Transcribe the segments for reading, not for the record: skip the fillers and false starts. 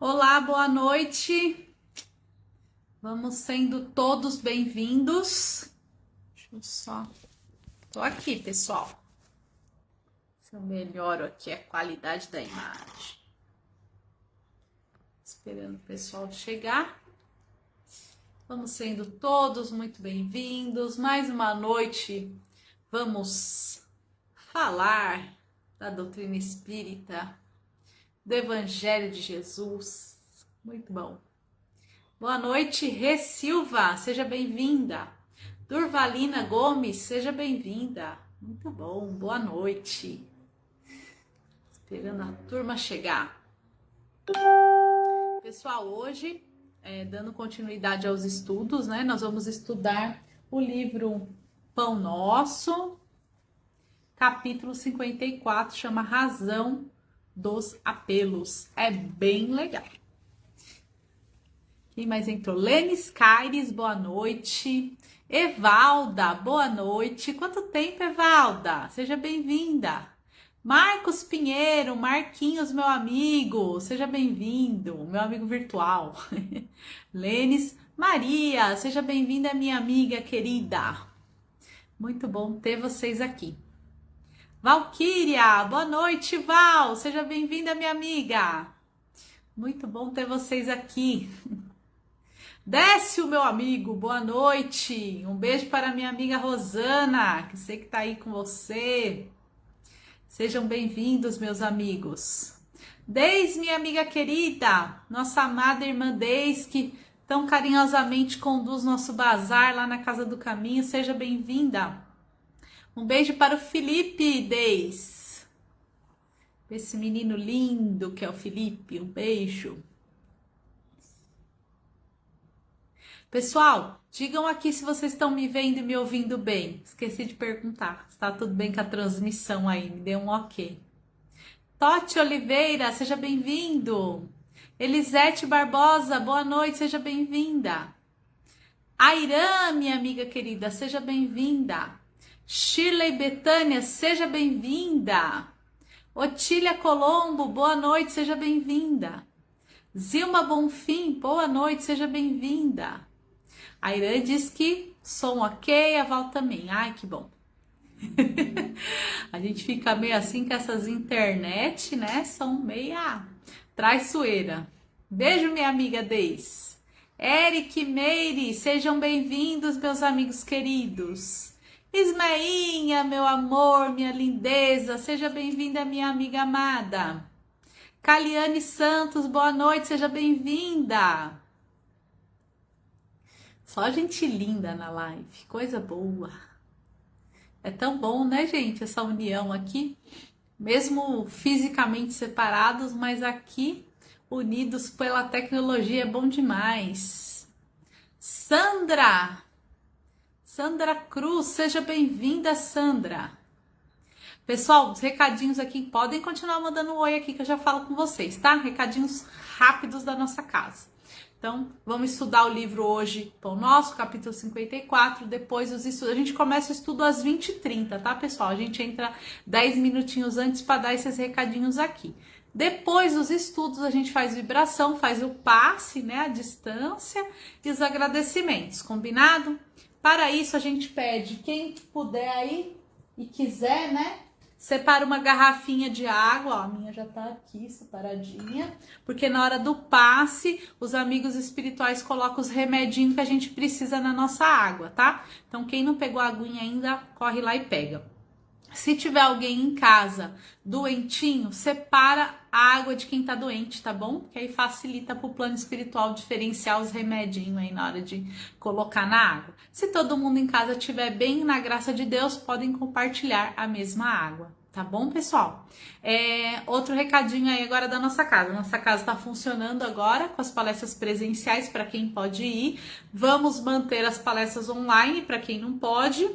Olá, boa noite. Vamos sendo todos bem-vindos. Deixa eu só. Tô aqui, pessoal. Se eu melhoro aqui a qualidade da imagem. Esperando o pessoal chegar. Vamos sendo todos muito bem-vindos. Mais uma noite. Vamos falar da doutrina espírita, do Evangelho de Jesus. Muito bom. Boa noite, Rê Silva, seja bem-vinda. Durvalina Gomes, seja bem-vinda. Muito bom, boa noite. Esperando a turma chegar. Pessoal, hoje, dando continuidade aos estudos, né? Nós vamos estudar o livro Pão Nosso, capítulo 54, chama Razão dos Apelos. É bem legal. Quem mais entrou? Lênis Caires, boa noite. Evalda, boa noite. Quanto tempo, Evalda? Seja bem-vinda. Marcos Pinheiro, Marquinhos, meu amigo, seja bem-vindo, meu amigo virtual. Lênis Maria, seja bem-vinda, minha amiga querida. Muito bom ter vocês aqui. Valquíria, boa noite, Val, seja bem-vinda, minha amiga. Muito bom ter vocês aqui. Décio, meu amigo, boa noite. Um beijo para minha amiga Rosana, que sei que tá aí com você. Sejam bem-vindos, meus amigos. Deis, minha amiga querida, nossa amada irmã Deis, que tão carinhosamente conduz nosso bazar lá na Casa do Caminho, seja bem-vinda. Um beijo para o Felipe, Deis. Esse menino lindo que é o Felipe, um beijo. Pessoal, digam aqui se vocês estão me vendo e me ouvindo bem. Esqueci de perguntar. Está tudo bem com a transmissão aí? Me dê um ok. Totti Oliveira, seja bem-vindo. Elisete Barbosa, boa noite, seja bem-vinda. Airã, minha amiga querida, seja bem-vinda. Shirley Betânia, seja bem-vinda. Otília Colombo, boa noite, seja bem-vinda. Zilma Bonfim, boa noite, seja bem-vinda. A Irã diz que som ok, a Val também. Ai, que bom. A gente fica meio assim com essas internet, né? São meia traiçoeira. Beijo, minha amiga Deis. Eric Meire, sejam bem-vindos, meus amigos queridos. Ismainha, meu amor, minha lindeza, seja bem-vinda, minha amiga amada. Caliane Santos, boa noite, seja bem-vinda. Só gente linda na live, coisa boa. É tão bom, né, gente, essa união aqui. Mesmo fisicamente separados, mas aqui unidos pela tecnologia, é bom demais. Sandra Cruz, seja bem-vinda, Sandra. Pessoal, os recadinhos aqui, podem continuar mandando um oi aqui que eu já falo com vocês, tá? Recadinhos rápidos da nossa casa. Então, vamos estudar o livro hoje, Pão Nosso, capítulo 54, depois os estudos. A gente começa o estudo às 20h30, tá, pessoal? A gente entra 10 minutinhos antes para dar esses recadinhos aqui. Depois dos estudos, a gente faz vibração, faz o passe, né, a distância e os agradecimentos, combinado? Para isso, a gente pede, quem puder aí e quiser, né, separa uma garrafinha de água, ó, a minha já tá aqui separadinha, porque na hora do passe, os amigos espirituais colocam os remedinhos que a gente precisa na nossa água, tá? Então, quem não pegou a aguinha ainda, corre lá e pega. Se tiver alguém em casa doentinho, separa a água de quem tá doente, tá bom? Que aí facilita pro plano espiritual diferenciar os remedinhos aí na hora de colocar na água. Se todo mundo em casa estiver bem, na graça de Deus, podem compartilhar a mesma água. Tá bom, pessoal? Outro recadinho aí agora da nossa casa. Nossa casa está funcionando agora com as palestras presenciais para quem pode ir. Vamos manter as palestras online para quem não pode.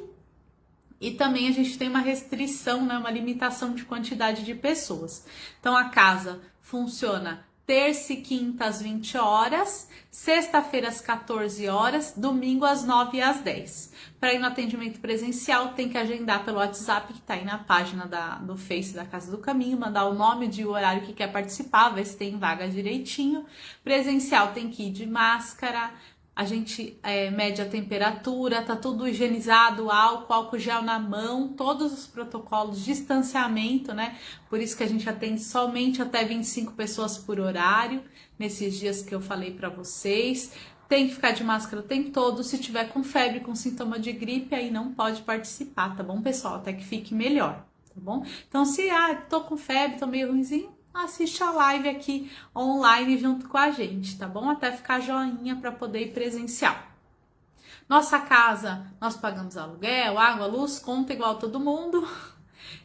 E também a gente tem uma restrição, né, uma limitação de quantidade de pessoas. Então a casa funciona terça e quinta às 20 horas, sexta-feira às 14 horas, domingo às 9 e às 10. Para ir no atendimento presencial, tem que agendar pelo WhatsApp, que está aí na página do Face da Casa do Caminho, mandar o nome e o horário que quer participar, ver se tem vaga direitinho. Presencial tem que ir de máscara, a gente mede a temperatura, tá tudo higienizado, álcool gel na mão, todos os protocolos de distanciamento, né? Por isso que a gente atende somente até 25 pessoas por horário, nesses dias que eu falei para vocês. Tem que ficar de máscara o tempo todo. Se tiver com febre, com sintoma de gripe, aí não pode participar, tá bom, pessoal? Até que fique melhor, tá bom? Então, se tô com febre, tô meio ruimzinho, assiste a live aqui online junto com a gente, tá bom? Até ficar joinha para poder ir presencial. Nossa casa, nós pagamos aluguel, água, luz, conta igual todo mundo.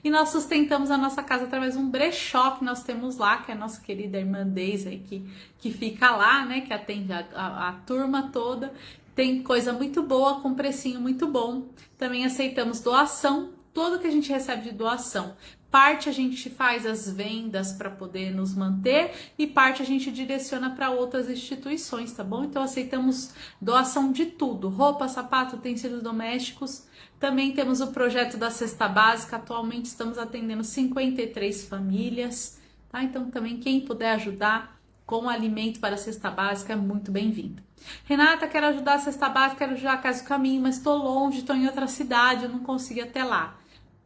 E nós sustentamos a nossa casa através de um brechó que nós temos lá, que é a nossa querida irmã Deise aí, que fica lá, né? Que atende a turma toda. Tem coisa muito boa, com precinho muito bom. Também aceitamos doação, tudo que a gente recebe de doação. Parte a gente faz as vendas para poder nos manter e parte a gente direciona para outras instituições, tá bom? Então aceitamos doação de tudo, roupa, sapato, utensílios domésticos. Também temos o projeto da cesta básica, atualmente estamos atendendo 53 famílias, tá? Então também quem puder ajudar com alimento para a cesta básica é muito bem-vindo. Renata, quero ajudar a cesta básica, quero ajudar a Casa do Caminho, mas estou longe, estou em outra cidade, eu não consigo ir até lá.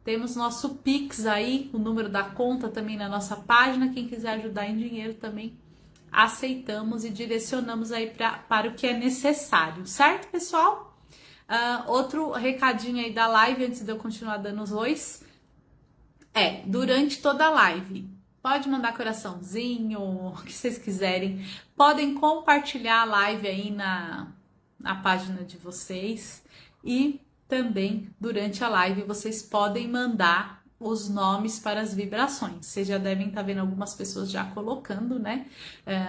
Temos nosso Pix aí, o número da conta também na nossa página. Quem quiser ajudar em dinheiro também aceitamos e direcionamos aí para o que é necessário, certo, pessoal? Outro recadinho aí da live, antes de eu continuar dando os ois, durante toda a live, pode mandar coraçãozinho, o que vocês quiserem. Podem compartilhar a live aí na página de vocês e também, durante a live, vocês podem mandar os nomes para as vibrações. Vocês já devem estar vendo algumas pessoas já colocando, né?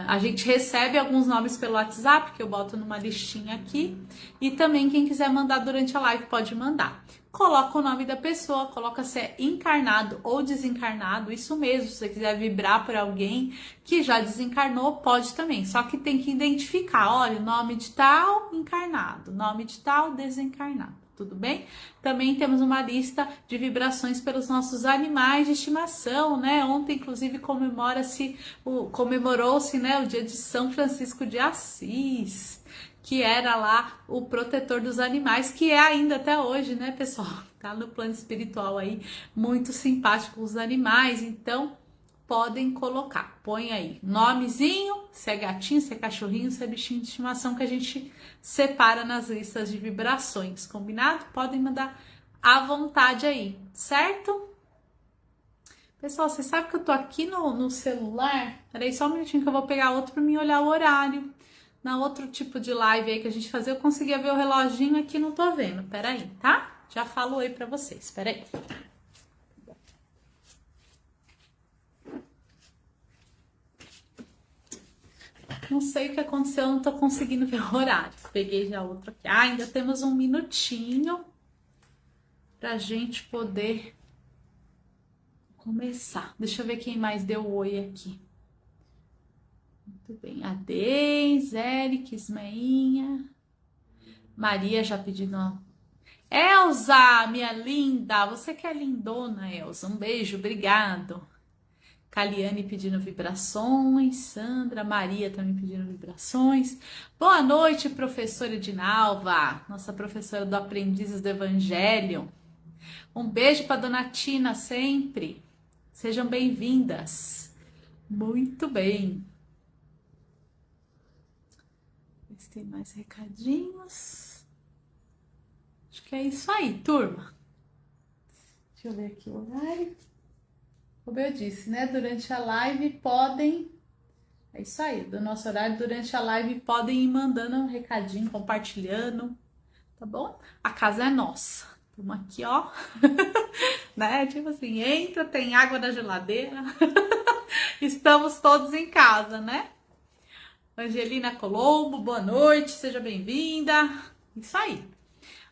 A gente recebe alguns nomes pelo WhatsApp, que eu boto numa listinha aqui. E também, quem quiser mandar durante a live, pode mandar. Coloca o nome da pessoa, coloca se é encarnado ou desencarnado. Isso mesmo, se você quiser vibrar para alguém que já desencarnou, pode também. Só que tem que identificar, olha, nome de tal, encarnado. Nome de tal, desencarnado. Tudo bem? Também temos uma lista de vibrações pelos nossos animais de estimação, né? Ontem, inclusive, comemorou-se, né, o dia de São Francisco de Assis, que era lá o protetor dos animais, que é ainda até hoje, né, pessoal? Tá no plano espiritual aí, muito simpático com os animais, então podem colocar, põe aí nomezinho, se é gatinho, se é cachorrinho, se é bichinho de estimação, que a gente separa nas listas de vibrações, combinado? Podem mandar à vontade aí, certo? Pessoal, você sabe que eu tô aqui no celular? Peraí só um minutinho que eu vou pegar outro para mim olhar o horário. Na outro tipo de live aí que a gente fazia, eu conseguia ver o reloginho aqui, não tô vendo, peraí, tá? Já falo aí pra vocês, peraí. Não sei o que aconteceu, eu não tô conseguindo ver o horário. Peguei já outro aqui. Ainda temos um minutinho pra gente poder começar. Deixa eu ver quem mais deu oi aqui. Muito bem. A Deise, Eric, Ismeinha. Maria já pedindo. Elza, minha linda. Você que é lindona, Elza. Um beijo, obrigado. Caliane pedindo vibrações, Sandra, Maria também pedindo vibrações. Boa noite, professora Edinalva, nossa professora do Aprendizes do Evangelho. Um beijo para dona Tina sempre. Sejam bem-vindas. Muito bem. Ver se tem mais recadinhos. Acho que é isso aí, turma. Deixa eu ver aqui o horário. Como eu disse, né? Durante a live podem... É isso aí, do nosso horário, durante a live podem ir mandando um recadinho, compartilhando, tá bom? A casa é nossa. Estamos aqui, ó. Né? Tipo assim, entra, tem água na geladeira. Estamos todos em casa, né? Angelina Colombo, boa noite, seja bem-vinda. Isso aí.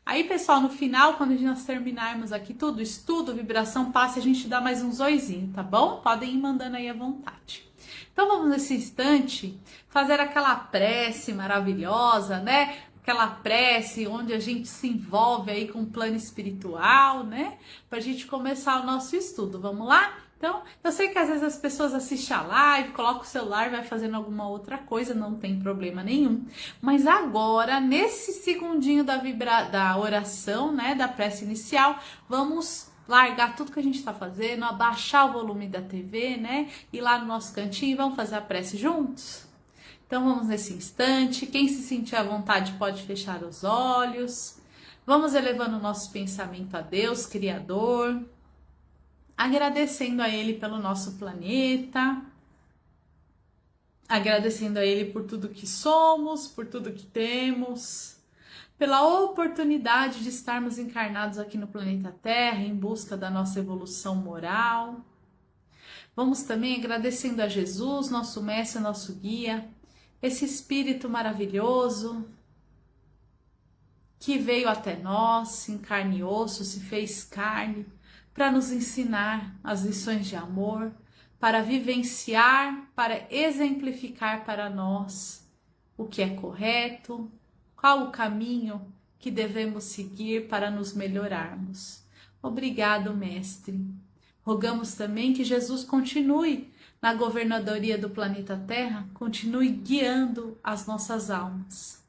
Aí, pessoal, no final, quando nós terminarmos aqui tudo, estudo, vibração, passe, a gente dá mais uns oizinhos, tá bom? Podem ir mandando aí à vontade. Então vamos nesse instante fazer aquela prece maravilhosa, né? Aquela prece onde a gente se envolve aí com o plano espiritual, né? Pra gente começar o nosso estudo. Vamos lá? Então, eu sei que às vezes as pessoas assistem a live, colocam o celular, vai fazendo alguma outra coisa, não tem problema nenhum. Mas agora, nesse segundinho da oração, né, da prece inicial, vamos largar tudo que a gente está fazendo, abaixar o volume da TV, né, ir lá no nosso cantinho e vamos fazer a prece juntos? Então vamos nesse instante, quem se sentir à vontade pode fechar os olhos. Vamos elevando o nosso pensamento a Deus, Criador, agradecendo a Ele pelo nosso planeta, agradecendo a Ele por tudo que somos, por tudo que temos, pela oportunidade de estarmos encarnados aqui no planeta Terra em busca da nossa evolução moral. Vamos também agradecendo a Jesus, nosso mestre, nosso guia, esse Espírito maravilhoso que veio até nós, em carne e osso, se fez carne, para nos ensinar as lições de amor, para vivenciar, para exemplificar para nós o que é correto, qual o caminho que devemos seguir para nos melhorarmos. Obrigado, Mestre. Rogamos também que Jesus continue na governadoria do planeta Terra, continue guiando as nossas almas.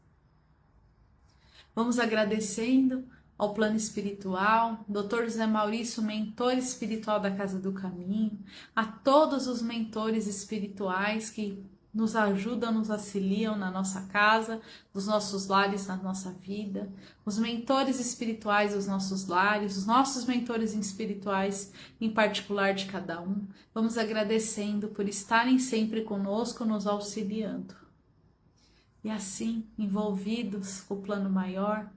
Vamos agradecendo ao plano espiritual, Dr. José Maurício, mentor espiritual da Casa do Caminho, a todos os mentores espirituais que nos ajudam, nos auxiliam na nossa casa, nos nossos lares, na nossa vida, os mentores espirituais dos nossos lares, os nossos mentores espirituais em particular de cada um. Vamos agradecendo por estarem sempre conosco, nos auxiliando. E assim, envolvidos com o plano maior,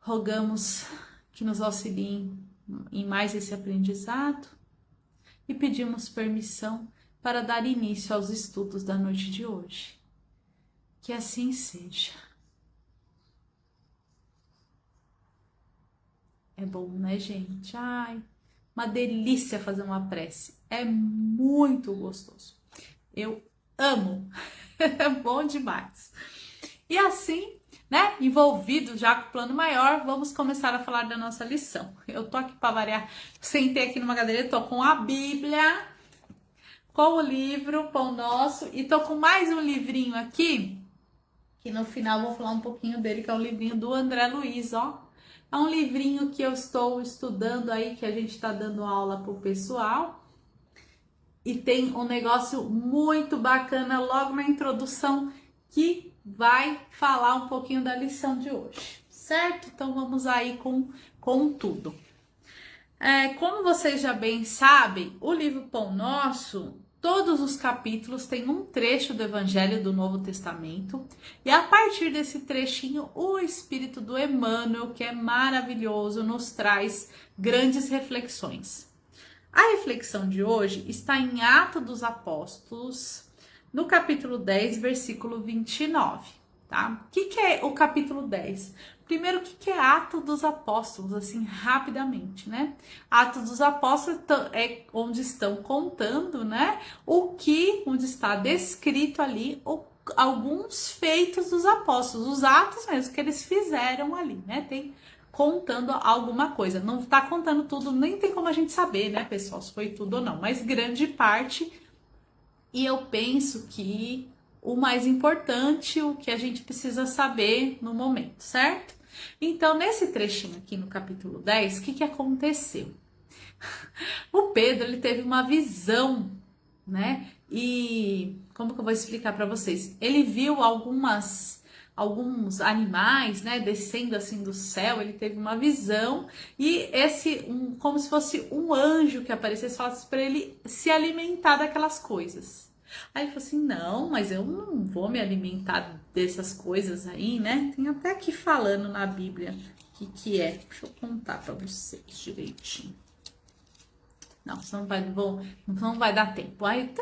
rogamos que nos auxiliem em mais esse aprendizado e pedimos permissão para dar início aos estudos da noite de hoje. Que assim seja. É bom, né, gente? Ai, uma delícia fazer uma prece. É muito gostoso. Eu amo. É bom demais. E assim, né, envolvido já com o plano maior, vamos começar a falar da nossa lição. Eu tô aqui para variar, sentei aqui numa cadeira, tô com a Bíblia, com o livro Pão Nosso, e tô com mais um livrinho aqui, que no final vou falar um pouquinho dele, que é o livrinho do André Luiz, ó. É um livrinho que eu estou estudando aí, que a gente tá dando aula pro pessoal, e tem um negócio muito bacana logo na introdução, que vai falar um pouquinho da lição de hoje, certo? Então vamos aí com tudo. Como vocês já bem sabem, o livro Pão Nosso, todos os capítulos têm um trecho do Evangelho do Novo Testamento, e a partir desse trechinho, o Espírito do Emmanuel, que é maravilhoso, nos traz grandes reflexões. A reflexão de hoje está em Atos dos Apóstolos, no capítulo 10, versículo 29, tá? O que é o capítulo 10? Primeiro, o que é Atos dos Apóstolos, assim, rapidamente, né? Atos dos Apóstolos é onde estão contando, né? Onde está descrito ali alguns feitos dos apóstolos, os atos mesmo que eles fizeram ali, né? Tem contando alguma coisa. Não tá contando tudo, nem tem como a gente saber, né, pessoal, se foi tudo ou não, mas grande parte. E eu penso que o mais importante, o que a gente precisa saber no momento, certo? Então, nesse trechinho aqui no capítulo 10, o que aconteceu? O Pedro, ele teve uma visão, né? E como que eu vou explicar para vocês? Ele viu alguns animais, né, descendo assim do céu. Ele teve uma visão e como se fosse um anjo que aparecesse e falasse para ele se alimentar daquelas coisas. Aí ele falou assim, não, mas eu não vou me alimentar dessas coisas aí, né? Tem até aqui falando na Bíblia o que é. Deixa eu contar para vocês direitinho. Não, senão não vai dar tempo. Aí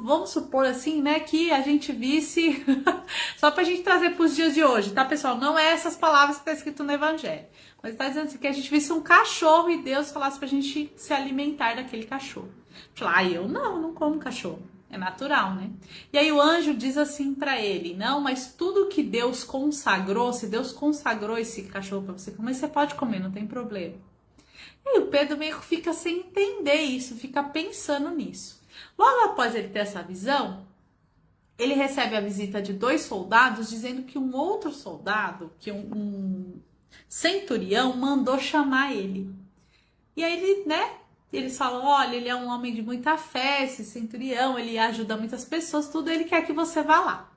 vamos supor assim, né, que a gente visse, só pra gente trazer pros dias de hoje, tá, pessoal? Não é essas palavras que tá escrito no Evangelho. Mas tá dizendo assim, que a gente visse um cachorro e Deus falasse pra gente se alimentar daquele cachorro. Falar, eu não como cachorro. É natural, né? E aí o anjo diz assim para ele: não, mas tudo que Deus consagrou, se Deus consagrou esse cachorro para você comer, você pode comer, não tem problema. E aí o Pedro meio que fica sem entender isso, fica pensando nisso. Logo após ele ter essa visão, ele recebe a visita de 2 soldados dizendo que um outro soldado, que um centurião, mandou chamar ele. E aí ele, né? Eles falam, olha, ele é um homem de muita fé, esse centurião, ele ajuda muitas pessoas, tudo, ele quer que você vá lá.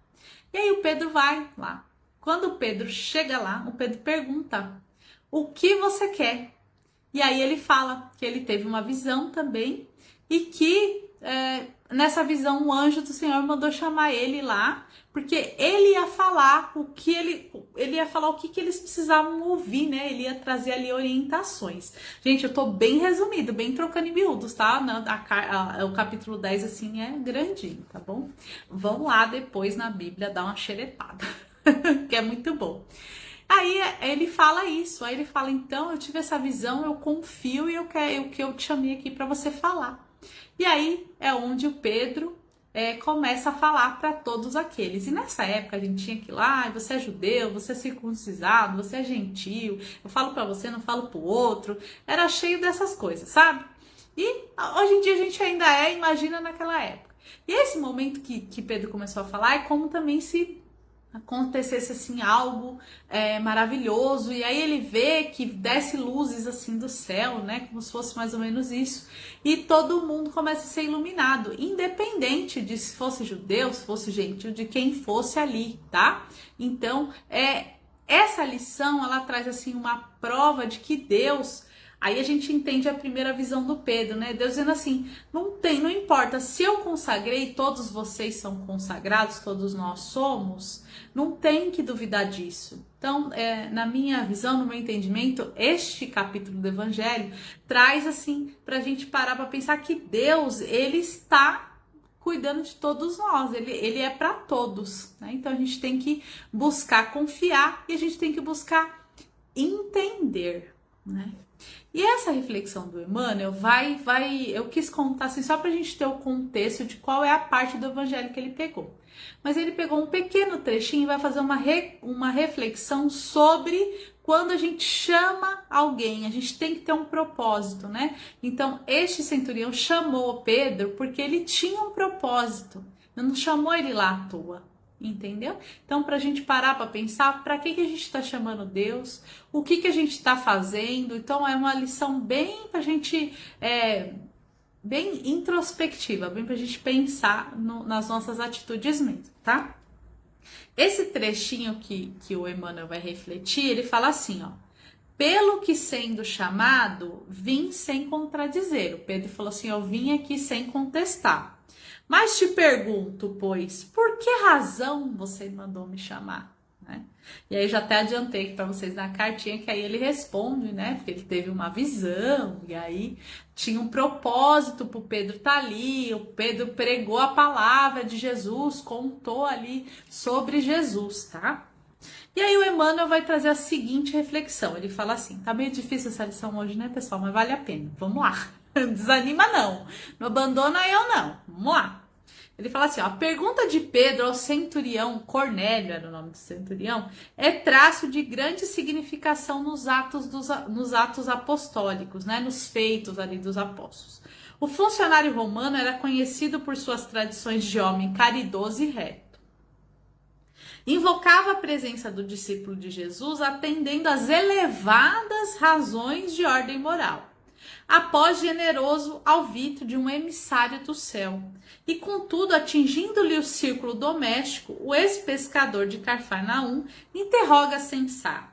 E aí o Pedro vai lá. Quando o Pedro chega lá, o Pedro pergunta, o que você quer? E aí ele fala que ele teve uma visão também e que nessa visão o anjo do Senhor mandou chamar ele lá, porque ele ia falar o que ele ia falar o que eles precisavam ouvir, né? Ele ia trazer ali orientações. Gente, eu tô bem resumido, bem trocando em miúdos, tá? O capítulo 10, assim, é grandinho, tá bom? Vão lá depois na Bíblia dar uma xeretada, que é muito bom. Aí ele fala isso, aí ele fala, então eu tive essa visão, eu confio e eu quero o que eu te chamei aqui para você falar. E aí é onde o Pedro começa a falar para todos aqueles. E nessa época a gente tinha que ir lá, você é judeu, você é circuncisado, você é gentil, eu falo para você, não falo pro outro. Era cheio dessas coisas, sabe? E hoje em dia a gente ainda imagina naquela época. E esse momento que Pedro começou a falar é como também se acontecesse assim algo maravilhoso, e aí ele vê que desce luzes assim do céu, né, como se fosse mais ou menos isso, e todo mundo começa a ser iluminado, independente de se fosse judeu, se fosse gentil, de quem fosse ali, tá? Então, essa lição, ela traz assim uma prova de que Deus... Aí a gente entende a primeira visão do Pedro, né? Deus dizendo assim, não importa, se eu consagrei, todos vocês são consagrados, todos nós somos, não tem que duvidar disso. Então, na minha visão, no meu entendimento, este capítulo do Evangelho traz assim, pra gente parar pra pensar que Deus, ele está cuidando de todos nós, ele é para todos, né? Então a gente tem que buscar confiar e a gente tem que buscar entender, né? E essa reflexão do Emmanuel eu quis contar assim, só para a gente ter o contexto de qual é a parte do evangelho que ele pegou. Mas ele pegou um pequeno trechinho e vai fazer uma reflexão sobre quando a gente chama alguém, a gente tem que ter um propósito, né? Então, este centurião chamou Pedro porque ele tinha um propósito, não chamou ele lá à toa. Entendeu? Então, para a gente parar para pensar, para que a gente está chamando Deus, o que a gente está fazendo. Então, é uma lição bem para a gente, bem introspectiva, bem para a gente pensar nas nossas atitudes mesmo, tá? Esse trechinho que o Emmanuel vai refletir, ele fala assim, ó. Pelo que sendo chamado, vim sem contradizer. O Pedro falou assim, eu vim aqui sem contestar. Mas te pergunto, pois, por que razão você mandou me chamar? Né? E aí já até adiantei aqui para vocês na cartinha que aí ele responde, né? Porque ele teve uma visão e aí tinha um propósito para o Pedro estar ali. O Pedro pregou a palavra de Jesus, contou ali sobre Jesus, tá? E aí o Emmanuel vai trazer a seguinte reflexão. Ele fala assim, tá meio difícil essa lição hoje, né, pessoal? Mas vale a pena. Vamos lá. Não desanima não. Não abandona eu não. Vamos lá. Ele fala assim, ó, a pergunta de Pedro ao centurião, Cornélio era o nome do centurião, é traço de grande significação nos atos apostólicos, né, nos feitos ali dos apóstolos. O funcionário romano era conhecido por suas tradições de homem caridoso e reto. Invocava a presença do discípulo de Jesus atendendo às elevadas razões de ordem moral. Após generoso alvito de um emissário do céu. E contudo, atingindo-lhe o círculo doméstico, o ex-pescador de Cafarnaum interroga sensato.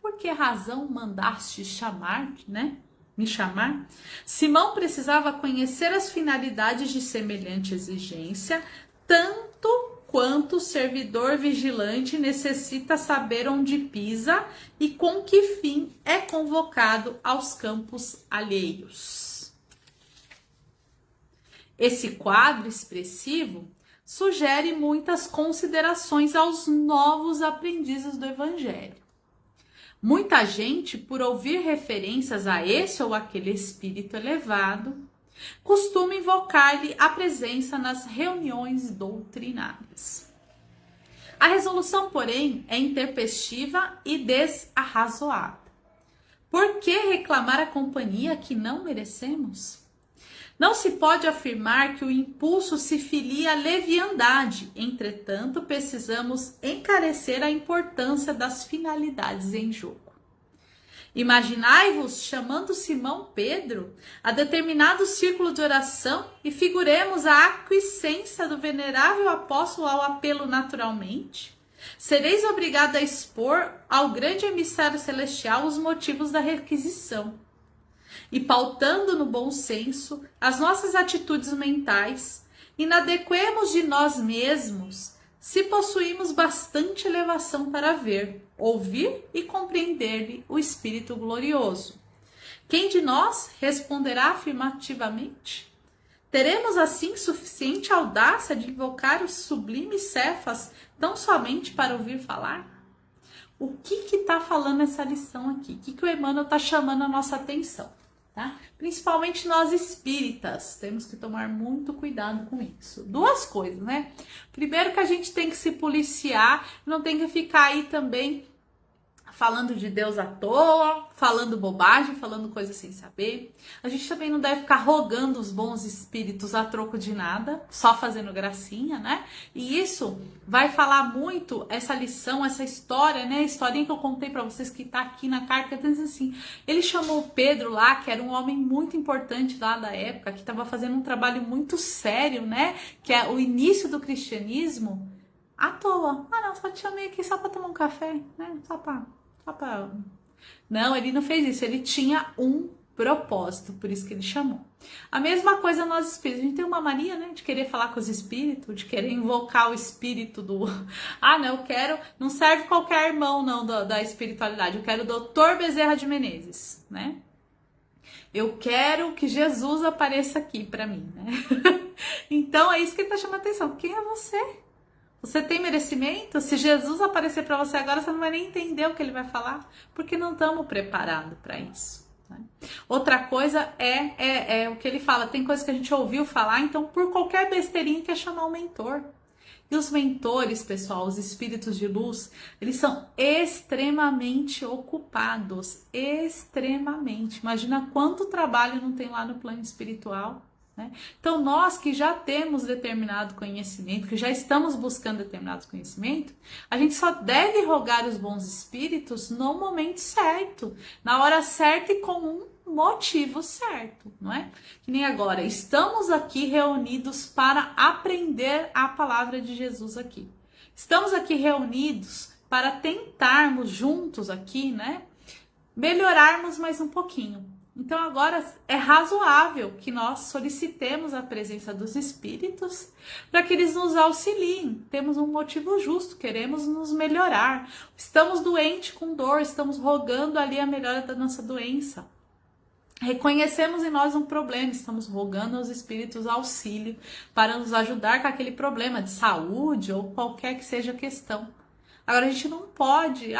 Por que razão mandaste chamar, né? Me chamar? Simão precisava conhecer as finalidades de semelhante exigência, tanto quanto o servidor vigilante necessita saber onde pisa e com que fim é convocado aos campos alheios. Esse quadro expressivo sugere muitas considerações aos novos aprendizes do Evangelho. Muita gente, por ouvir referências a esse ou aquele espírito elevado, Costumo invocar-lhe a presença nas reuniões doutrinárias. A resolução, porém, é intempestiva e desarrazoada. Por que reclamar a companhia que não merecemos? Não se pode afirmar que o impulso se filie à leviandade, entretanto, precisamos encarecer a importância das finalidades em jogo. Imaginai-vos chamando Simão Pedro a determinado círculo de oração e figuremos a aquiescência do venerável apóstolo ao apelo naturalmente. Sereis obrigado a expor ao grande emissário celestial os motivos da requisição. E pautando no bom senso as nossas atitudes mentais, inadequemos de nós mesmos se possuímos bastante elevação para ver, ouvir e compreender-lhe o Espírito glorioso. Quem de nós responderá afirmativamente? Teremos assim suficiente audácia de invocar os sublimes Cefas tão somente para ouvir falar? O que está falando essa lição aqui? O que o Emmanuel está chamando a nossa atenção? Tá? Principalmente nós espíritas, temos que tomar muito cuidado com isso. Duas coisas, né? Primeiro que a gente tem que se policiar, não tem que ficar aí também falando de Deus à toa, falando bobagem, falando coisa sem saber. A gente também não deve ficar rogando os bons espíritos a troco de nada, só fazendo gracinha, né? E isso vai falar muito, essa lição, essa história, né? A historinha que eu contei pra vocês que tá aqui na carta, diz assim, ele chamou Pedro lá, que era um homem muito importante lá da época, que estava fazendo um trabalho muito sério, né? Que é o início do cristianismo, à toa. Ah, não, só te chamei aqui só pra tomar um café, né? Só pra... Não, ele não fez isso, ele tinha um propósito, por isso que ele chamou. A mesma coisa nós espíritos, a gente tem uma mania, né, de querer falar com os espíritos, de querer invocar o espírito do... Ah, não, eu quero... Não serve qualquer irmão, não, da espiritualidade, eu quero o Dr. Bezerra de Menezes, né? Eu quero que Jesus apareça aqui pra mim, né? Então é isso que ele tá chamando a atenção. Quem é você? Você tem merecimento? Se Jesus aparecer para você agora, você não vai nem entender o que ele vai falar, porque não estamos preparados para isso. Né? Outra coisa é o que ele fala, tem coisa que a gente ouviu falar, então por qualquer besteirinha quer chamar o mentor. E os mentores, pessoal, os espíritos de luz, eles são extremamente ocupados, extremamente. Imagina quanto trabalho não tem lá no plano espiritual. Né? Então nós que já temos determinado conhecimento, que já estamos buscando determinado conhecimento, a gente só deve rogar os bons espíritos no momento certo, na hora certa e com um motivo certo, não é? Que nem agora, estamos aqui reunidos para aprender a palavra de Jesus aqui. Estamos aqui reunidos para tentarmos juntos aqui, né, melhorarmos mais um pouquinho. Então agora é razoável que nós solicitemos a presença dos espíritos para que eles nos auxiliem. Temos um motivo justo, queremos nos melhorar. Estamos doentes com dor, estamos rogando ali a melhora da nossa doença. Reconhecemos em nós um problema, estamos rogando aos espíritos auxílio para nos ajudar com aquele problema de saúde ou qualquer que seja a questão. Agora a gente não pode,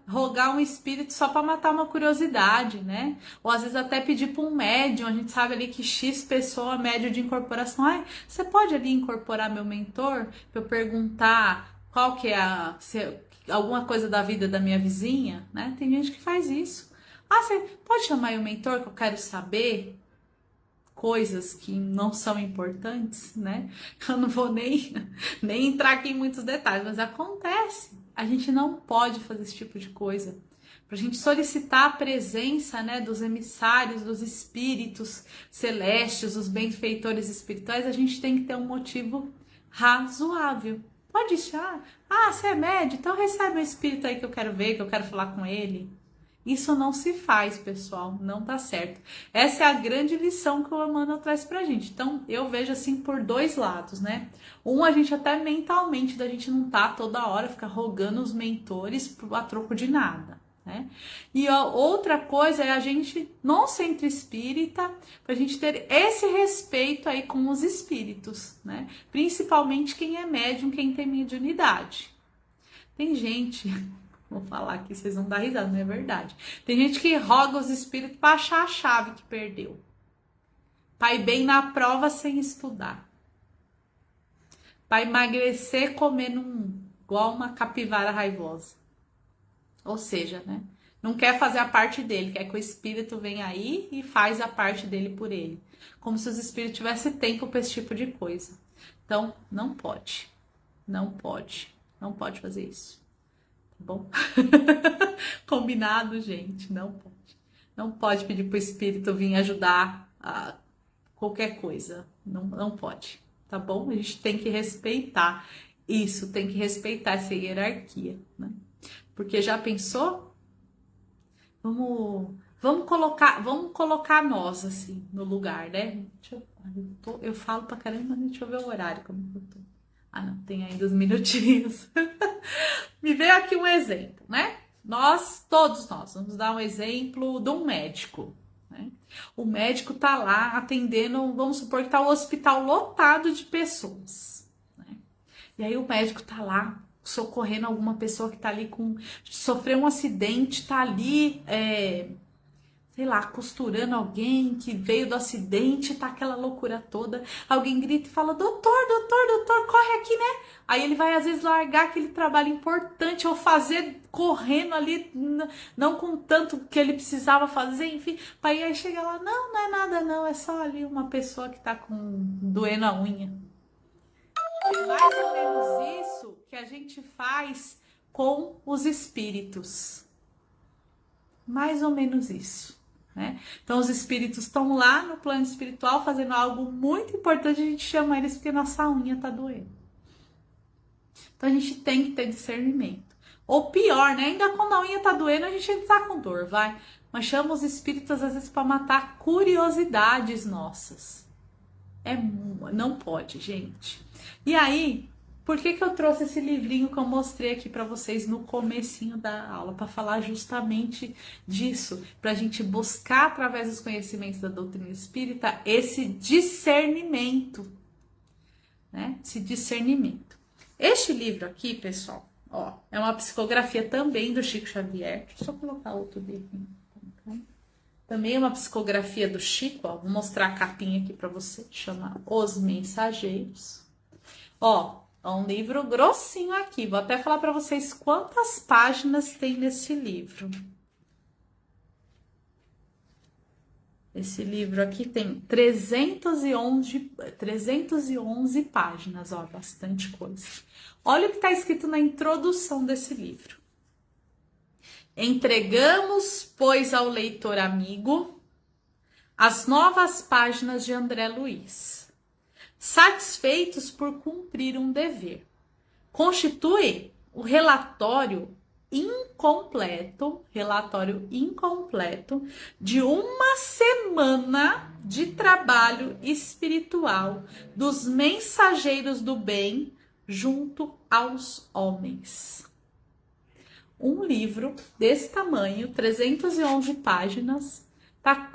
rogar um espírito só para matar uma curiosidade, né? Ou às vezes até pedir para um médium, a gente sabe ali que X pessoa, médium de incorporação, você pode ali incorporar meu mentor para eu perguntar qual que é alguma coisa da vida da minha vizinha, né? Tem gente que faz isso. Você pode chamar aí o mentor que eu quero saber coisas que não são importantes, né? Eu não vou nem entrar aqui em muitos detalhes, mas acontece. A gente não pode fazer esse tipo de coisa. Para a gente solicitar a presença, né, dos emissários, dos espíritos celestes, dos benfeitores espirituais, a gente tem que ter um motivo razoável. Pode deixar. Você é médio, então recebe um espírito aí que eu quero ver, que eu quero falar com ele. Isso não se faz, pessoal, não tá certo. Essa é a grande lição que o Emmanuel traz pra gente. Então, eu vejo assim por dois lados, né? A gente até mentalmente, da gente não tá toda hora, ficar rogando os mentores a troco de nada, né? E outra coisa é a gente, no centro espírita, pra gente ter esse respeito aí com os espíritos, né? Principalmente quem é médium, quem tem mediunidade. Tem gente... Vou falar aqui, vocês vão dar risada, não é verdade. Tem gente que roga os espíritos para achar a chave que perdeu. Para ir bem na prova sem estudar. Para emagrecer comendo igual uma capivara raivosa. Ou seja, né? Não quer fazer a parte dele, quer que o espírito venha aí e faz a parte dele por ele. Como se os espíritos tivessem tempo para esse tipo de coisa. Então, não pode. Não pode. Não pode fazer isso. Tá bom? Combinado, gente? Não pode. Não pode pedir para o espírito vir ajudar a qualquer coisa. Não pode. Tá bom? A gente tem que respeitar isso, tem que respeitar essa hierarquia, né? Porque já pensou? Vamos colocar nós assim no lugar, né? Eu falo pra caramba, deixa eu ver o horário como eu tô. Ah, não, tem ainda uns minutinhos. Me veio aqui um exemplo, né? Todos nós, vamos dar um exemplo de um médico, né? O médico tá lá atendendo, vamos supor que tá o hospital lotado de pessoas, né? E aí o médico tá lá socorrendo alguma pessoa que tá ali sofreu um acidente, tá ali, sei lá, costurando alguém que veio do acidente, tá aquela loucura toda. Alguém grita e fala, doutor, corre aqui, né? Aí ele vai às vezes largar aquele trabalho importante ou fazer correndo ali, não com tanto que ele precisava fazer, enfim. Aí chega lá, não é nada não, é só ali uma pessoa que tá doendo a unha. É mais ou menos isso que a gente faz com os espíritos. Mais ou menos isso, né? Então os espíritos estão lá no plano espiritual fazendo algo muito importante, a gente chama eles porque nossa unha tá doendo. Então a gente tem que ter discernimento. Ou pior, né? Ainda quando a unha tá doendo, a gente ainda tá com dor, vai. Mas chama os espíritos às vezes para matar curiosidades nossas. Não pode, gente. E aí, por que eu trouxe esse livrinho que eu mostrei aqui para vocês no comecinho da aula? Para falar justamente disso, para a gente buscar através dos conhecimentos da doutrina espírita esse discernimento, né? Esse discernimento. Este livro aqui, pessoal, ó, é uma psicografia também do Chico Xavier. Deixa eu só colocar outro livrinho. Também é uma psicografia do Chico, ó, vou mostrar a capinha aqui para você, chama Os Mensageiros. Ó, é um livro grossinho aqui, vou até falar para vocês quantas páginas tem nesse livro. Esse livro aqui tem 311 páginas, ó, bastante coisa. Olha o que está escrito na introdução desse livro. Entregamos, pois, ao leitor amigo as novas páginas de André Luiz, satisfeitos por cumprir um dever. Constitui o relatório incompleto de uma semana de trabalho espiritual dos mensageiros do bem junto aos homens. Um livro desse tamanho, 311 páginas,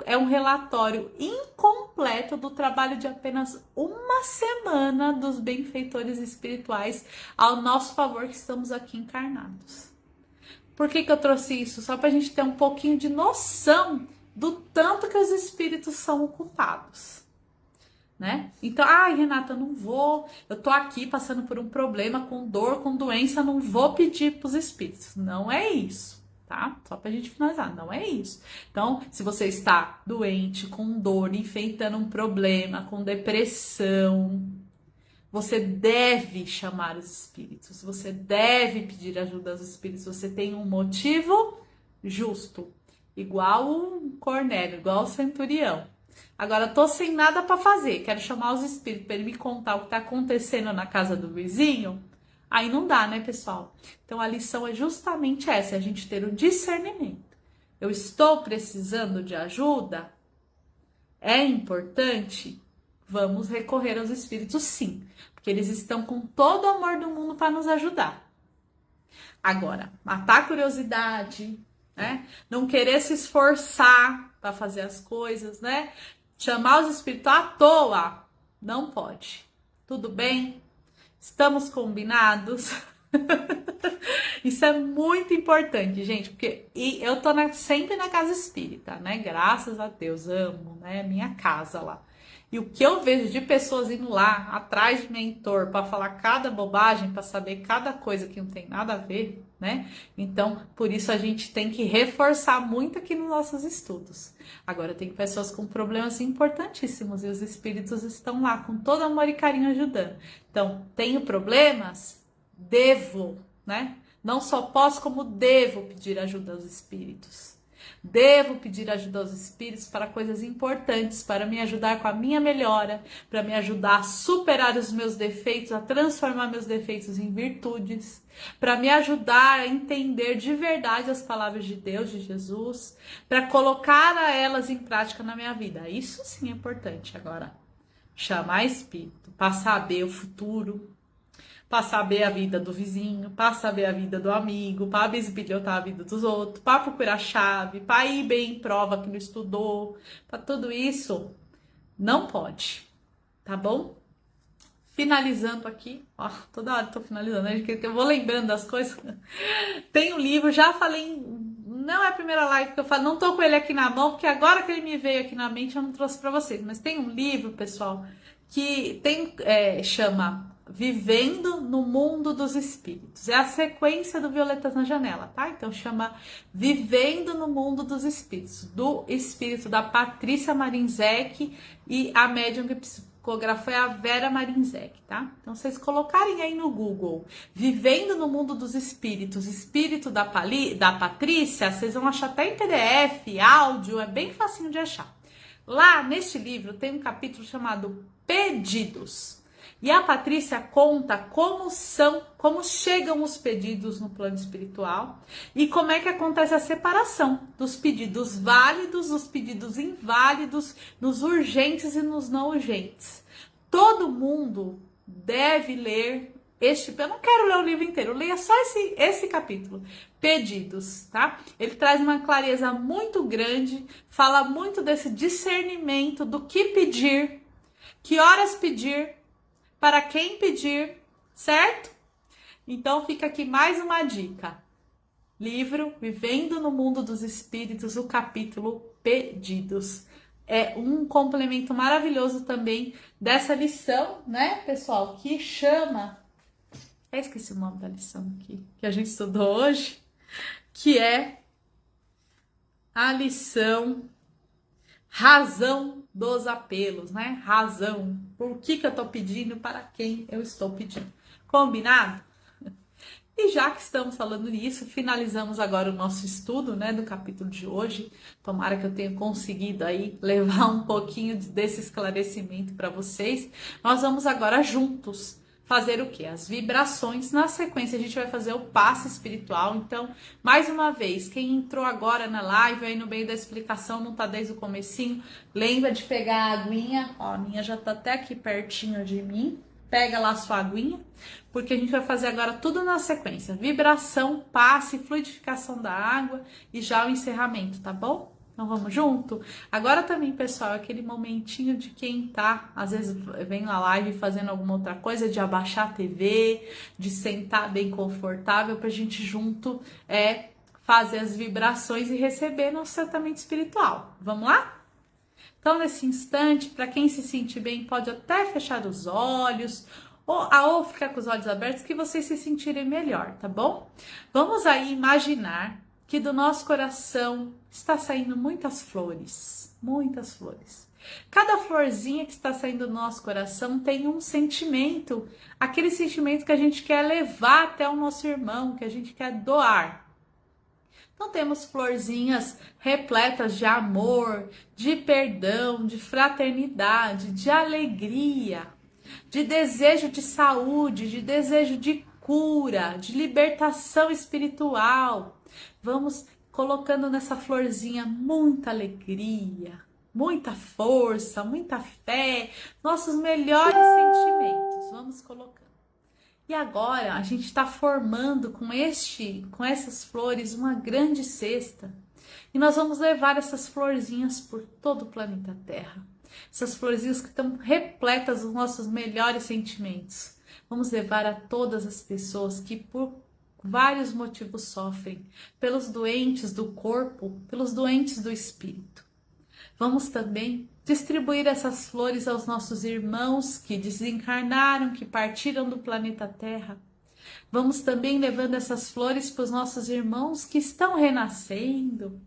é um relatório incompleto do trabalho de apenas uma semana dos benfeitores espirituais ao nosso favor que estamos aqui encarnados. Por que eu trouxe isso? Só para a gente ter um pouquinho de noção do tanto que os espíritos são ocupados. Né? Então, Renata, não vou, eu tô aqui passando por um problema, com dor, com doença, não vou pedir pros espíritos. Não é isso, tá? Só pra gente finalizar, não é isso. Então, se você está doente, com dor, enfrentando um problema, com depressão, você deve chamar os espíritos, você deve pedir ajuda aos espíritos, você tem um motivo justo, igual o Cornélio, igual o centurião. Agora, tô sem nada para fazer, quero chamar os espíritos para ele me contar o que tá acontecendo na casa do vizinho. Aí não dá, né, pessoal? Então, a lição é justamente essa, é a gente ter o discernimento. Eu estou precisando de ajuda? É importante? Vamos recorrer aos espíritos, sim, porque eles estão com todo o amor do mundo para nos ajudar. Agora, matar a curiosidade, né? Não querer se esforçar para fazer as coisas, né? Chamar os espíritos à toa, não pode. Tudo bem? Estamos combinados? Isso é muito importante, gente, porque eu tô sempre na casa espírita, né? Graças a Deus, amo, né? Minha casa lá. E o que eu vejo de pessoas indo lá atrás de mentor para falar cada bobagem, para saber cada coisa que não tem nada a ver, né? Então, por isso a gente tem que reforçar muito aqui nos nossos estudos. Agora, tem pessoas com problemas importantíssimos e os espíritos estão lá com todo amor e carinho ajudando. Então, tenho problemas? Devo, né? Não só posso, como devo pedir ajuda aos espíritos. Devo pedir ajuda aos espíritos para coisas importantes, para me ajudar com a minha melhora, para me ajudar a superar os meus defeitos, a transformar meus defeitos em virtudes, para me ajudar a entender de verdade as palavras de Deus, de Jesus, para colocar elas em prática na minha vida. Isso sim é importante. Agora, chamar espírito para saber o futuro, para saber a vida do vizinho, para saber a vida do amigo, para bisbilhotar a vida dos outros, para procurar chave, para ir bem em prova que não estudou, para tudo isso, não pode, tá bom? Finalizando aqui, ó, toda hora eu tô finalizando, né? Eu vou lembrando das coisas. Tem um livro, já falei, não é a primeira live que eu falo, não tô com ele aqui na mão, porque agora que ele me veio aqui na mente eu não trouxe para vocês, mas tem um livro, pessoal, que tem, chama Vivendo no Mundo dos Espíritos. É a sequência do Violetas na Janela, tá? Então chama Vivendo no Mundo dos Espíritos, do espírito da Patrícia Marinzec e a médium que psicografou é a Vera Marinzec, tá? Então vocês colocarem aí no Google Vivendo no Mundo dos Espíritos, espírito da Patrícia, vocês vão achar até em PDF, áudio, é bem facinho de achar. Lá neste livro tem um capítulo chamado Pedidos. E a Patrícia conta como chegam os pedidos no plano espiritual e como é que acontece a separação dos pedidos válidos, dos pedidos inválidos, nos urgentes e nos não urgentes. Todo mundo deve ler eu não quero ler o livro inteiro, leia só esse capítulo, Pedidos, tá? Ele traz uma clareza muito grande, fala muito desse discernimento do que pedir, que horas pedir, para quem pedir, certo? Então fica aqui mais uma dica. Livro Vivendo no Mundo dos Espíritos, o capítulo Pedidos. É um complemento maravilhoso também dessa lição, né, pessoal? Que chama... Eu esqueci o nome da lição aqui, que a gente estudou hoje, que é a lição Razão dos Apelos, né? Razão. Por que eu tô pedindo, para quem eu estou pedindo. Combinado? E já que estamos falando nisso, finalizamos agora o nosso estudo, né, do capítulo de hoje. Tomara que eu tenha conseguido aí levar um pouquinho desse esclarecimento para vocês. Nós vamos agora juntos fazer o quê? As vibrações. Na sequência, a gente vai fazer o passe espiritual. Então, mais uma vez, quem entrou agora na live, aí no meio da explicação, não tá desde o comecinho, lembra de pegar a aguinha. Ó, a minha já tá até aqui pertinho de mim. Pega lá a sua aguinha, porque a gente vai fazer agora tudo na sequência. Vibração, passe, fluidificação da água e já o encerramento, tá bom? Então vamos junto? Agora também, pessoal, aquele momentinho de quem tá, às vezes vem na live fazendo alguma outra coisa, de abaixar a TV, de sentar bem confortável pra gente junto fazer as vibrações e receber nosso tratamento espiritual. Vamos lá? Então, nesse instante, para quem se sentir bem, pode até fechar os olhos ou ficar com os olhos abertos, que vocês se sentirem melhor, tá bom? Vamos aí imaginar que do nosso coração está saindo muitas flores, muitas flores. Cada florzinha que está saindo do nosso coração tem um sentimento, aquele sentimento que a gente quer levar até o nosso irmão, que a gente quer doar. Então temos florzinhas repletas de amor, de perdão, de fraternidade, de alegria, de desejo de saúde, de desejo de cura, de libertação espiritual. Vamos colocando nessa florzinha muita alegria, muita força, muita fé, nossos melhores sentimentos. Vamos colocando. E agora a gente está formando com essas flores uma grande cesta. E nós vamos levar essas florzinhas por todo o planeta Terra. Essas florzinhas que estão repletas dos nossos melhores sentimentos. Vamos levar a todas as pessoas que por vários motivos sofrem. Pelos doentes do corpo, pelos doentes do espírito. Vamos também distribuir essas flores aos nossos irmãos que desencarnaram, que partiram do planeta Terra. Vamos também levando essas flores para os nossos irmãos que estão renascendo,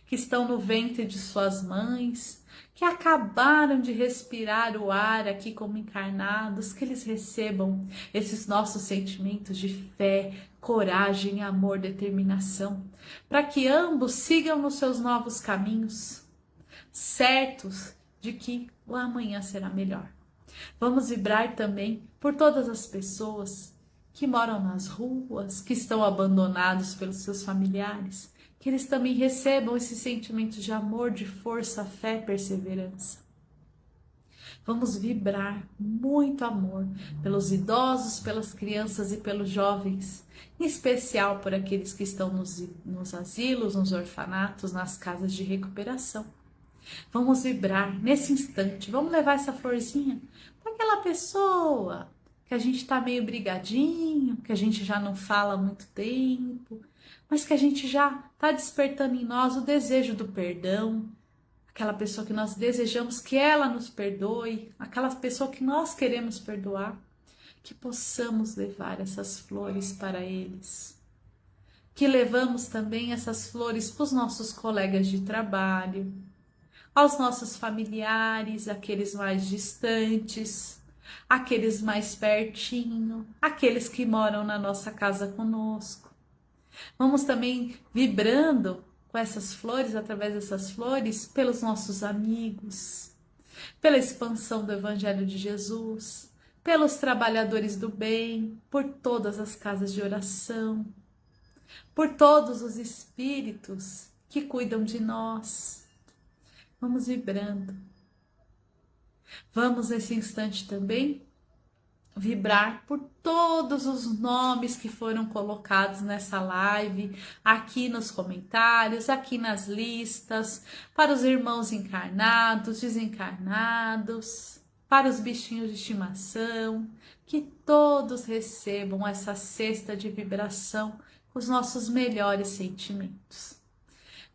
que estão no ventre de suas mães, que acabaram de respirar o ar aqui como encarnados, que eles recebam esses nossos sentimentos de fé, coragem, amor, determinação, para que ambos sigam nos seus novos caminhos, certos de que o amanhã será melhor. Vamos vibrar também por todas as pessoas que moram nas ruas, que estão abandonados pelos seus familiares, que eles também recebam esses sentimentos de amor, de força, fé, perseverança. Vamos vibrar muito amor pelos idosos, pelas crianças e pelos jovens, em especial por aqueles que estão nos asilos, nos orfanatos, nas casas de recuperação. Vamos vibrar nesse instante, vamos levar essa florzinha para aquela pessoa que a gente está meio brigadinho, que a gente já não fala há muito tempo, mas que a gente já está despertando em nós o desejo do perdão, aquela pessoa que nós desejamos que ela nos perdoe, aquela pessoa que nós queremos perdoar, que possamos levar essas flores para eles, que levamos também essas flores para os nossos colegas de trabalho, aos nossos familiares, aqueles mais distantes, aqueles mais pertinho, aqueles que moram na nossa casa conosco. Vamos também vibrando com essas flores, através dessas flores, pelos nossos amigos, pela expansão do Evangelho de Jesus, pelos trabalhadores do bem, por todas as casas de oração, por todos os espíritos que cuidam de nós. Vamos vibrando. Vamos nesse instante também vibrar por todos os nomes que foram colocados nessa live, aqui nos comentários, aqui nas listas, para os irmãos encarnados, desencarnados, para os bichinhos de estimação, que todos recebam essa cesta de vibração com os nossos melhores sentimentos.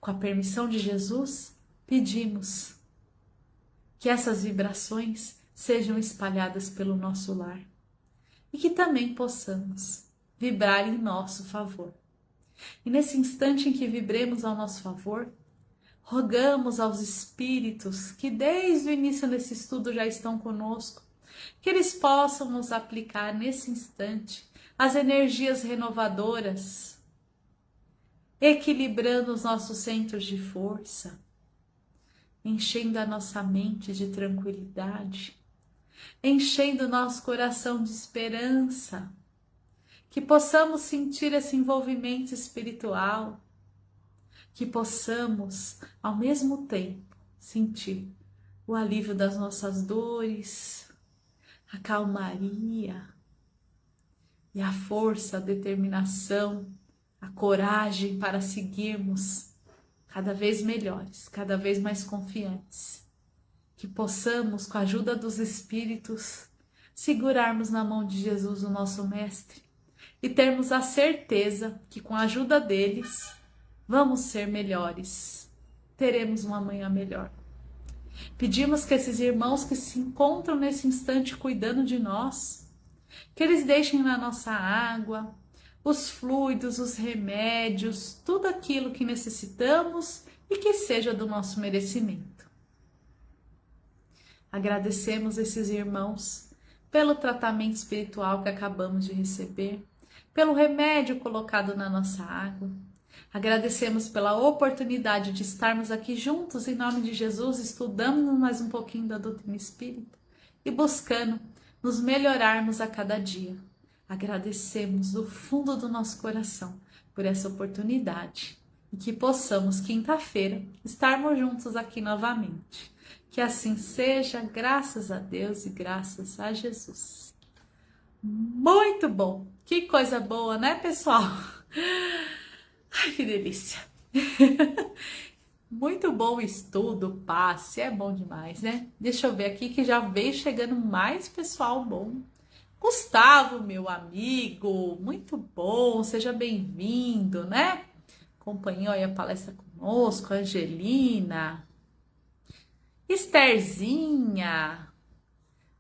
Com a permissão de Jesus, pedimos que essas vibrações sejam espalhadas pelo nosso lar e que também possamos vibrar em nosso favor. E nesse instante em que vibremos ao nosso favor, rogamos aos espíritos que desde o início desse estudo já estão conosco, que eles possam nos aplicar nesse instante as energias renovadoras, equilibrando os nossos centros de força, enchendo a nossa mente de tranquilidade, enchendo o nosso coração de esperança, que possamos sentir esse envolvimento espiritual, que possamos, ao mesmo tempo, sentir o alívio das nossas dores, a calmaria e a força, a determinação, a coragem para seguirmos cada vez melhores, cada vez mais confiantes. Que possamos, com a ajuda dos Espíritos, segurarmos na mão de Jesus, o nosso Mestre, e termos a certeza que com a ajuda deles, vamos ser melhores, teremos uma manhã melhor. Pedimos que esses irmãos que se encontram nesse instante cuidando de nós, que eles deixem na nossa água, os fluidos, os remédios, tudo aquilo que necessitamos e que seja do nosso merecimento. Agradecemos esses irmãos pelo tratamento espiritual que acabamos de receber, pelo remédio colocado na nossa água. Agradecemos pela oportunidade de estarmos aqui juntos em nome de Jesus, estudando mais um pouquinho da doutrina espírita e buscando nos melhorarmos a cada dia. Agradecemos do fundo do nosso coração por essa oportunidade e que possamos, quinta-feira, estarmos juntos aqui novamente. Que assim seja, graças a Deus e graças a Jesus. Muito bom! Que coisa boa, né, pessoal? Ai, que delícia! Muito bom o estudo, passe, é bom demais, né? Deixa eu ver aqui que já veio chegando mais pessoal bom. Gustavo, meu amigo, muito bom, seja bem-vindo, né? Acompanhou aí a palestra conosco, Angelina. Estherzinha,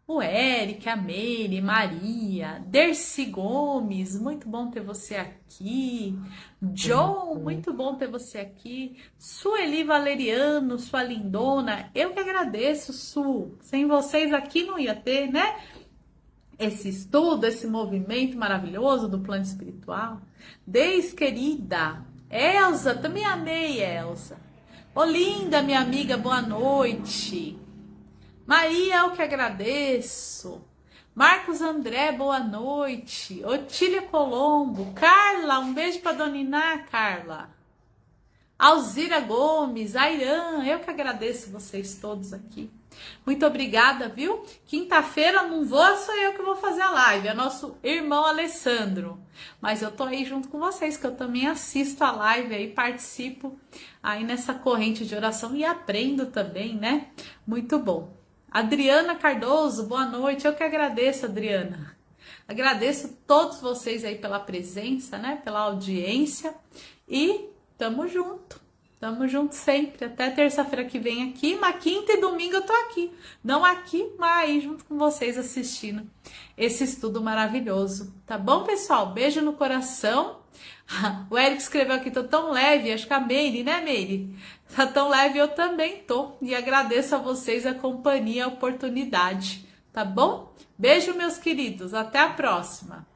o Eric, a Meire, Maria, Dercy Gomes, muito bom ter você aqui. John, muito bom ter você aqui. Sueli Valeriano, sua lindona, eu que agradeço, Su. Sem vocês aqui não ia ter, né? Esse estudo, esse movimento maravilhoso do plano espiritual. Deis, querida. Elza, também amei, Elza. Ô, linda, minha amiga, boa noite. Maria, eu que agradeço. Marcos André, boa noite. Otília Colombo. Carla, um beijo para Dona Iná, Carla. Alzira Gomes, Airan, eu que agradeço vocês todos aqui. Muito obrigada, viu? Quinta-feira não vou, sou eu que vou fazer a live, é nosso irmão Alessandro. Mas eu tô aí junto com vocês, que eu também assisto a live aí, participo aí nessa corrente de oração e aprendo também, né? Muito bom. Adriana Cardoso, boa noite. Eu que agradeço, Adriana. Agradeço todos vocês aí pela presença, né? Pela audiência. E tamo junto. Tamo junto sempre. Até terça-feira que vem aqui. Mas quinta e domingo eu tô aqui. Não aqui, mas aí junto com vocês assistindo esse estudo maravilhoso. Tá bom, pessoal? Beijo no coração. O Eric escreveu aqui, tô tão leve, acho que a Meire, né, Meire? Tá tão leve, eu também tô. E agradeço a vocês a companhia, a oportunidade, tá bom? Beijo, meus queridos, até a próxima.